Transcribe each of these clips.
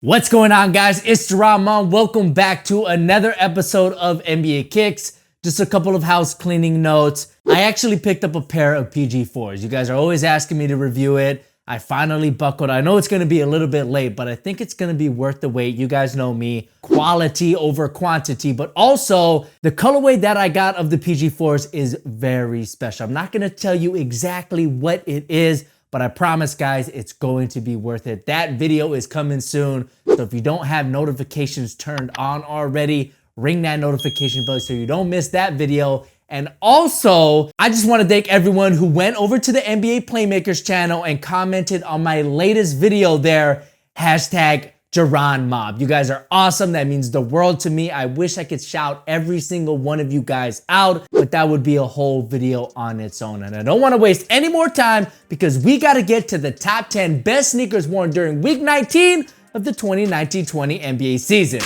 What's going on, guys? It's Jerome. Welcome back to another episode of NBA Kicks. Just a couple of house cleaning notes. I actually picked up a pair of PG4s. You guys are always asking me to review it. I finally buckled. I know it's going to be a little bit late, but I think it's going to be worth the wait. You guys know me, quality over quantity, but also the colorway that I got of the PG4s is very special. I'm not going to tell you exactly what it is, but I promise, guys, it's going to be worth it. That video is coming soon. So if you don't have notifications turned on already, ring that notification bell so you don't miss that video. And also, I just want to thank everyone who went over to the NBA Playmakers channel and commented on my latest video there, #JeronMob. You guys are awesome. That means the world to me. I wish I could shout every single one of you guys out, but that would be a whole video on its own. And I don't want to waste any more time because we got to get to the top 10 best sneakers worn during week 19 of the 2019-20 NBA season.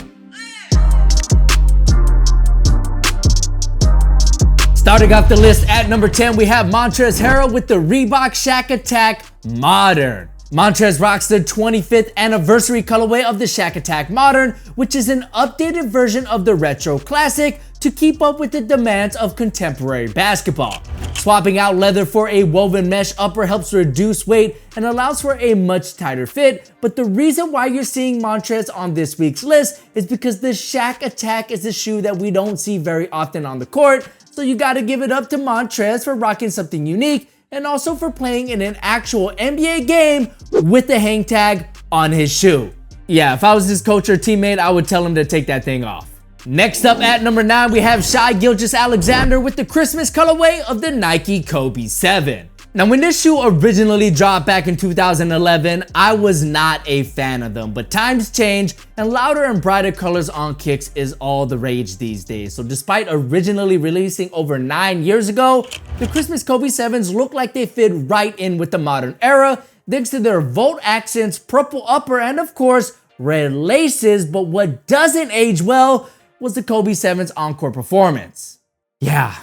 Starting off the list at number 10, we have Montrezl Harrell with the Reebok SHAQ ATTAQ Modern. Montrezl rocks the 25th anniversary colorway of the SHAQ ATTAQ Modern, which is an updated version of the Retro Classic to keep up with the demands of contemporary basketball. Swapping out leather for a woven mesh upper helps reduce weight and allows for a much tighter fit, but the reason why you're seeing Montrezl on this week's list is because the SHAQ ATTAQ is a shoe that we don't see very often on the court, so you gotta give it up to Montrezl for rocking something unique and also for playing in an actual NBA game with the hang tag on his shoe. Yeah, if I was his coach or teammate, I would tell him to take that thing off. Next up at number 9, we have SHAI GILGEOUS-ALEXANDER with the Christmas colorway of the Nike Kobe 7. Now, when this shoe originally dropped back in 2011, I was not a fan of them, but times change and louder and brighter colors on kicks is all the rage these days. So despite originally releasing over 9 years ago, the Christmas Kobe 7s look like they fit right in with the modern era, thanks to their Volt accents, purple upper, and of course, red laces. But what doesn't age well was the Kobe 7's encore performance. Yeah,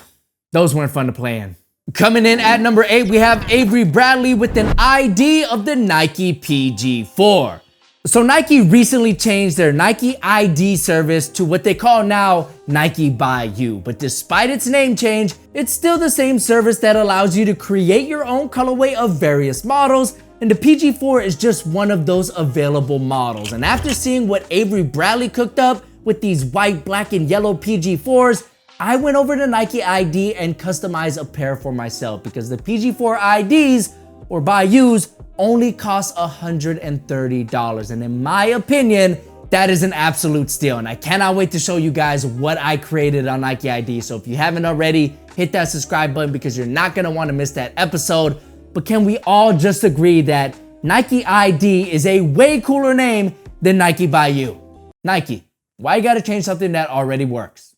those weren't fun to play in. Coming in at number 8, we have Avery Bradley with an ID of the Nike PG4. So Nike recently changed their Nike ID service to what they call now Nike by You. But despite its name change, it's still the same service that allows you to create your own colorway of various models, and the PG4 is just one of those available models. And after seeing what Avery Bradley cooked up with these white, black, and yellow PG4s, I went over to Nike ID and customized a pair for myself because the PG4 IDs, or by Yous, only cost $130. And in my opinion, that is an absolute steal. And I cannot wait to show you guys what I created on Nike ID. So if you haven't already, hit that subscribe button because you're not gonna wanna miss that episode. But can we all just agree that Nike ID is a way cooler name than Nike by You? Nike, why you gotta change something that already works?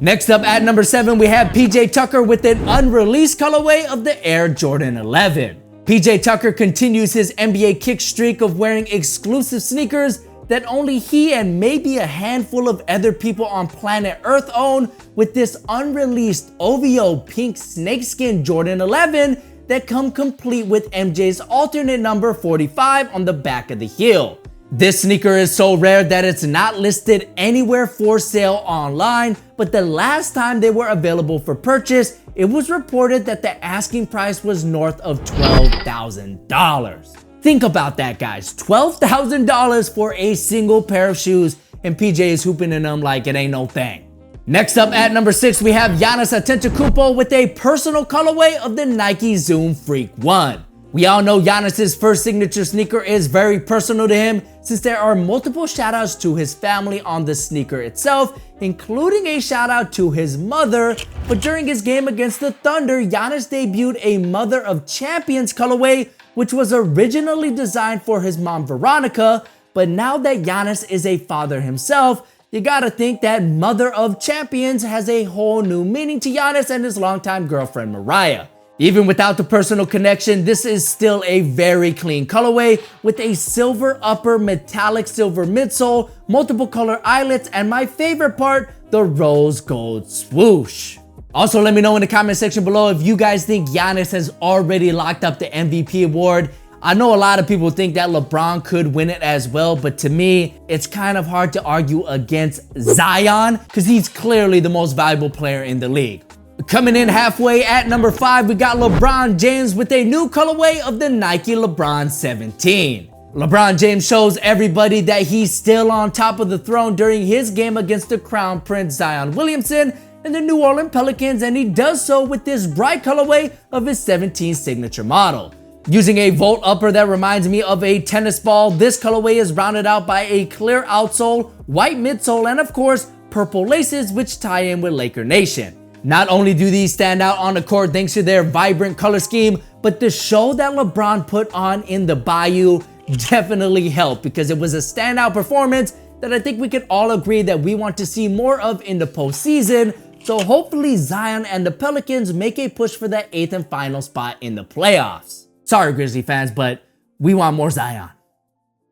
Next up at number 7, we have PJ Tucker with an unreleased colorway of the Air Jordan 11. PJ Tucker continues his NBA kick streak of wearing exclusive sneakers that only he and maybe a handful of other people on planet Earth own with this unreleased OVO pink snakeskin Jordan 11 that come complete with MJ's alternate number 45 on the back of the heel. This sneaker is so rare that it's not listed anywhere for sale online, but the last time they were available for purchase, it was reported that the asking price was north of $12,000. Think about that, guys. $12,000 for a single pair of shoes, and PJ is hooping in them like it ain't no thing. Next up at number 6, we have Giannis Antetokounmpo with a personal colorway of the Nike Zoom Freak 1. We all know Giannis's first signature sneaker is very personal to him since there are multiple shoutouts to his family on the sneaker itself, including a shoutout to his mother. But during his game against the Thunder, Giannis debuted a Mother of Champions colorway, which was originally designed for his mom Veronica. But now that Giannis is a father himself, you gotta think that Mother of Champions has a whole new meaning to Giannis and his longtime girlfriend Mariah. Even without the personal connection, this is still a very clean colorway with a silver upper, metallic silver midsole, multiple color eyelets, and my favorite part, the rose gold swoosh. Also, let me know in the comment section below if you guys think Giannis has already locked up the MVP award. I know a lot of people think that LeBron could win it as well, but to me, it's kind of hard to argue against Zion because he's clearly the most valuable player in the league. Coming in halfway at number 5, we got LeBron James with a new colorway of the Nike LeBron 17. LeBron James shows everybody that he's still on top of the throne during his game against the Crown Prince Zion Williamson and the New Orleans Pelicans, and he does so with this bright colorway of his 17 signature model. Using a Volt upper that reminds me of a tennis ball, this colorway is rounded out by a clear outsole, white midsole, and of course, purple laces which tie in with Laker Nation. Not only do these stand out on the court thanks to their vibrant color scheme, but the show that LeBron put on in the Bayou definitely helped because it was a standout performance that I think we can all agree that we want to see more of in the postseason. So hopefully Zion and the Pelicans make a push for that 8th and final spot in the playoffs. Sorry, Grizzly fans, but we want more Zion.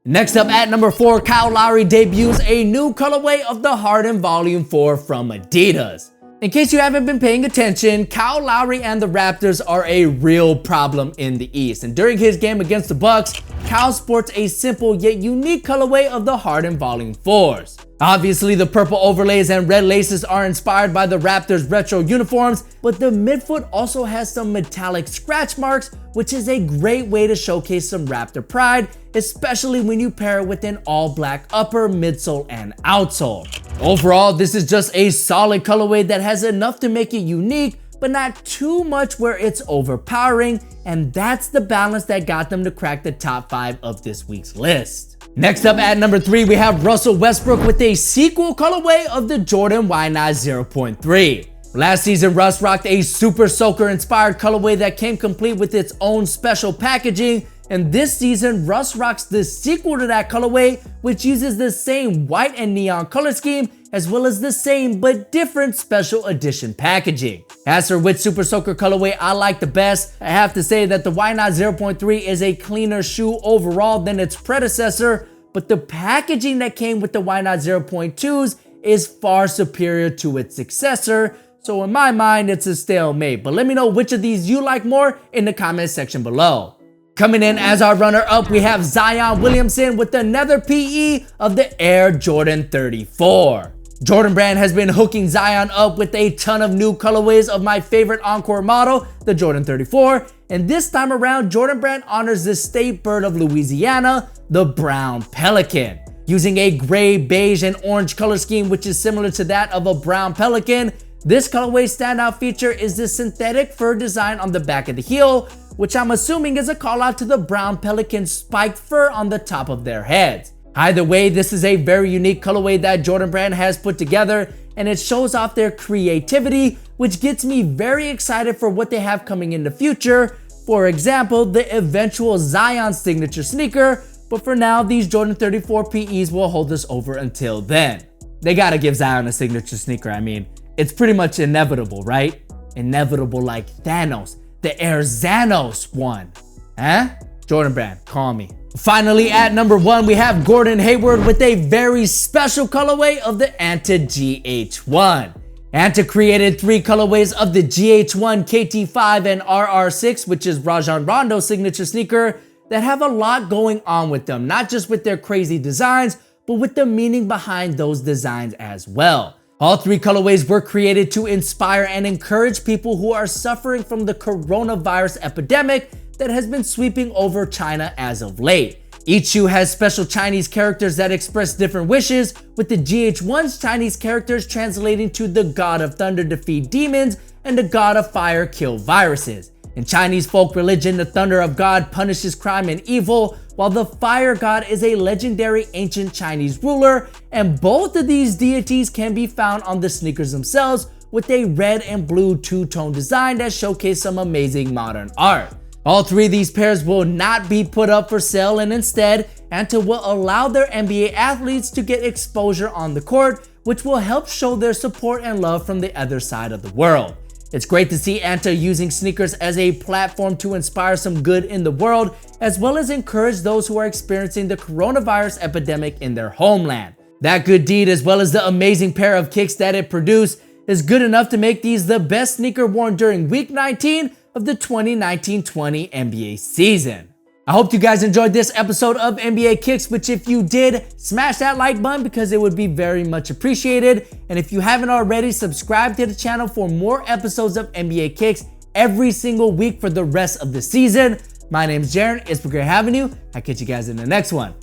Next up at number 4, Kyle Lowry debuts a new colorway of the HARDEN Volume 4 from ADIDAS. In case you haven't been paying attention, Kyle Lowry and the Raptors are a real problem in the East. And during his game against the Bucks, Kyle sports a simple yet unique colorway of the HARDEN Volume 4s. Obviously, the purple overlays and red laces are inspired by the Raptors' retro uniforms, but the midfoot also has some metallic scratch marks, which is a great way to showcase some Raptor pride, especially when you pair it with an all-black upper, midsole, and outsole. Overall, this is just a solid colorway that has enough to make it unique, but not too much where it's overpowering, and that's the balance that got them to crack the top 5 of this week's list. Next up at number 3, we have Russell Westbrook with a sequel colorway of the Jordan Why-Not 0.3. Last season, Russ rocked a Super Soaker inspired colorway that came complete with its own special packaging, and this season, Russ rocks the sequel to that colorway, which uses the same white and neon color scheme, as well as the same but different special edition packaging. As for which Super Soaker colorway I like the best, I have to say that the Why-Not 0.3 is a cleaner shoe overall than its predecessor, but the packaging that came with the Why-Not 0.2s is far superior to its successor, so in my mind, it's a stalemate. But let me know which of these you like more in the comment section below. Coming in as our runner-up, we have Zion Williamson with another PE of the Air Jordan 34. Jordan Brand has been hooking Zion up with a ton of new colorways of my favorite Encore model, the Jordan 34, and this time around, Jordan Brand honors the state bird of Louisiana, the brown pelican. Using a gray, beige, and orange color scheme, which is similar to that of a brown pelican, this colorway standout feature is the synthetic fur design on the back of the heel, which I'm assuming is a call out to the brown pelican spiked fur on the top of their heads. Either way, this is a very unique colorway that Jordan Brand has put together, and it shows off their creativity, which gets me very excited for what they have coming in the future. For example, the eventual Zion signature sneaker, but for now, these Jordan 34 PEs will hold us over until then. They gotta give Zion a signature sneaker. I mean, it's pretty much inevitable, right? Inevitable like Thanos, the Air Xanos one. Huh? Jordan Brand, call me. Finally, at number 1, we have Gordon Hayward with a very special colorway of the ANTA GH1. ANTA created 3 colorways of the GH1, KT5, and RR6, which is Rajon Rondo's signature sneaker, that have a lot going on with them, not just with their crazy designs, but with the meaning behind those designs as well. All 3 colorways were created to inspire and encourage people who are suffering from the coronavirus epidemic that has been sweeping over China as of late. Each shoe has special Chinese characters that express different wishes, with the GH1's Chinese characters translating to the God of Thunder defeat demons and the God of Fire kill viruses. In Chinese folk religion, the Thunder of God punishes crime and evil, while the Fire God is a legendary ancient Chinese ruler, and both of these deities can be found on the sneakers themselves with a red and blue two-tone design that showcase some amazing modern art. All 3 of these pairs will not be put up for sale, and instead, ANTA will allow their NBA athletes to get exposure on the court, which will help show their support and love from the other side of the world. It's great to see ANTA using sneakers as a platform to inspire some good in the world, as well as encourage those who are experiencing the coronavirus epidemic in their homeland. That good deed, as well as the amazing pair of kicks that it produced, is good enough to make these the best sneaker worn during Week 19 of the 2019-20 NBA season. I hope you guys enjoyed this episode of NBA Kicks, which if you did, smash that like button because it would be very much appreciated. And if you haven't already, subscribe to the channel for more episodes of NBA Kicks every single week for the rest of the season. My name's Jaren. It's been great having you. I'll catch you guys in the next one.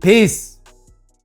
Peace.